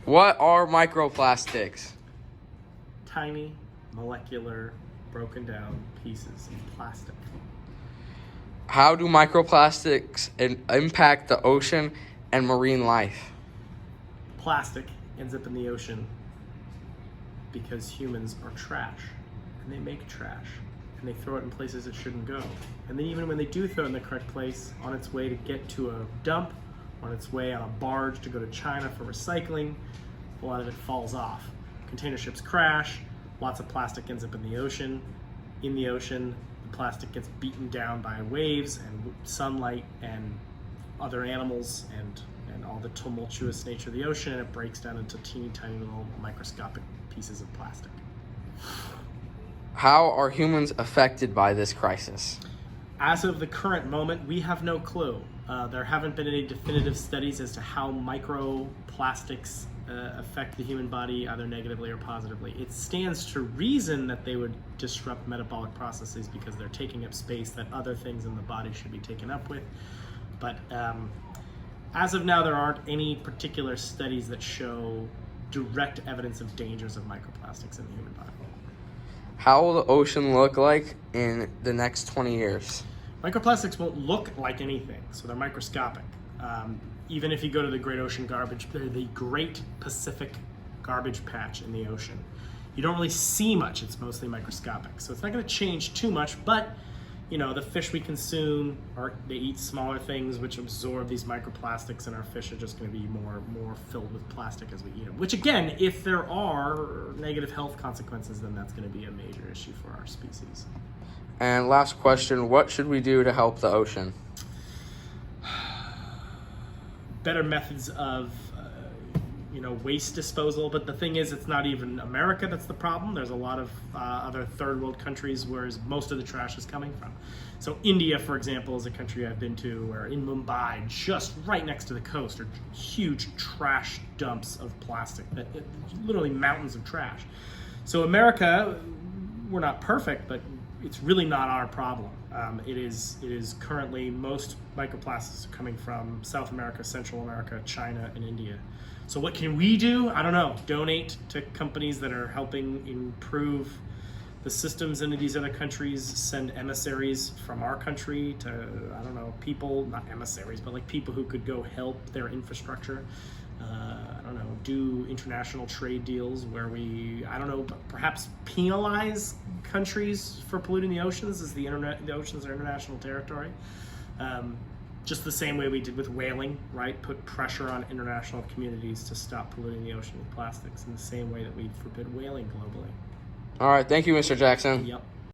What are microplastics? Tiny, molecular, broken down pieces of plastic. How do microplastics impact the ocean and marine life? Plastic ends up in the ocean because humans are trash, and they make trash, and they throw it in places it shouldn't go. And then even when they do throw it in the correct place, on its way to get to a dump, on its way on a barge to go to China for recycling, a lot of it falls off. Container ships crash, lots of plastic ends up in the ocean. In the ocean, the plastic gets beaten down by waves and sunlight and other animals and all the tumultuous nature of the ocean, and it breaks down into teeny tiny little microscopic pieces of plastic. How are humans affected by this crisis? As of the current moment, we have no clue. There haven't been any definitive studies as to how microplastics affect the human body, either negatively or positively. It stands to reason that they would disrupt metabolic processes because they're taking up space that other things in the body should be taken up with. But as of now, there aren't any particular studies that show direct evidence of dangers of microplastics in the human body. How will the ocean look like in the next 20 years? Microplastics won't look like anything, so they're microscopic. Even if you go to the the Great Pacific Garbage Patch in the ocean, you don't really see much. It's mostly microscopic, so it's not going to change too much. But the fish we consume, they eat smaller things which absorb these microplastics, and our fish are just going to be more filled with plastic as we eat them. Which again, if there are negative health consequences, then that's going to be a major issue for our species. And last question, what should we do to help the ocean? Better methods of waste disposal, but the thing is, it's not even America that's the problem. There's a lot of other third world countries where most of the trash is coming from. So India, for example, is a country I've been to where in Mumbai, just right next to the coast, are huge trash dumps of plastic, literally mountains of trash. So America, we're not perfect, but it's really not our problem. It is currently, most microplastics are coming from South America, Central America, China, and India. So what can we do? I don't know. Donate to companies that are helping improve the systems into these other countries. Send emissaries from our country to, people, not emissaries, but like people who could go help their infrastructure. Do international trade deals where we, perhaps penalize countries for polluting the oceans, as the oceans are international territory. Just the same way we did with whaling, right? Put pressure on international communities to stop polluting the ocean with plastics in the same way that we forbid whaling globally. All right, thank you, Mr. Jackson. Yep.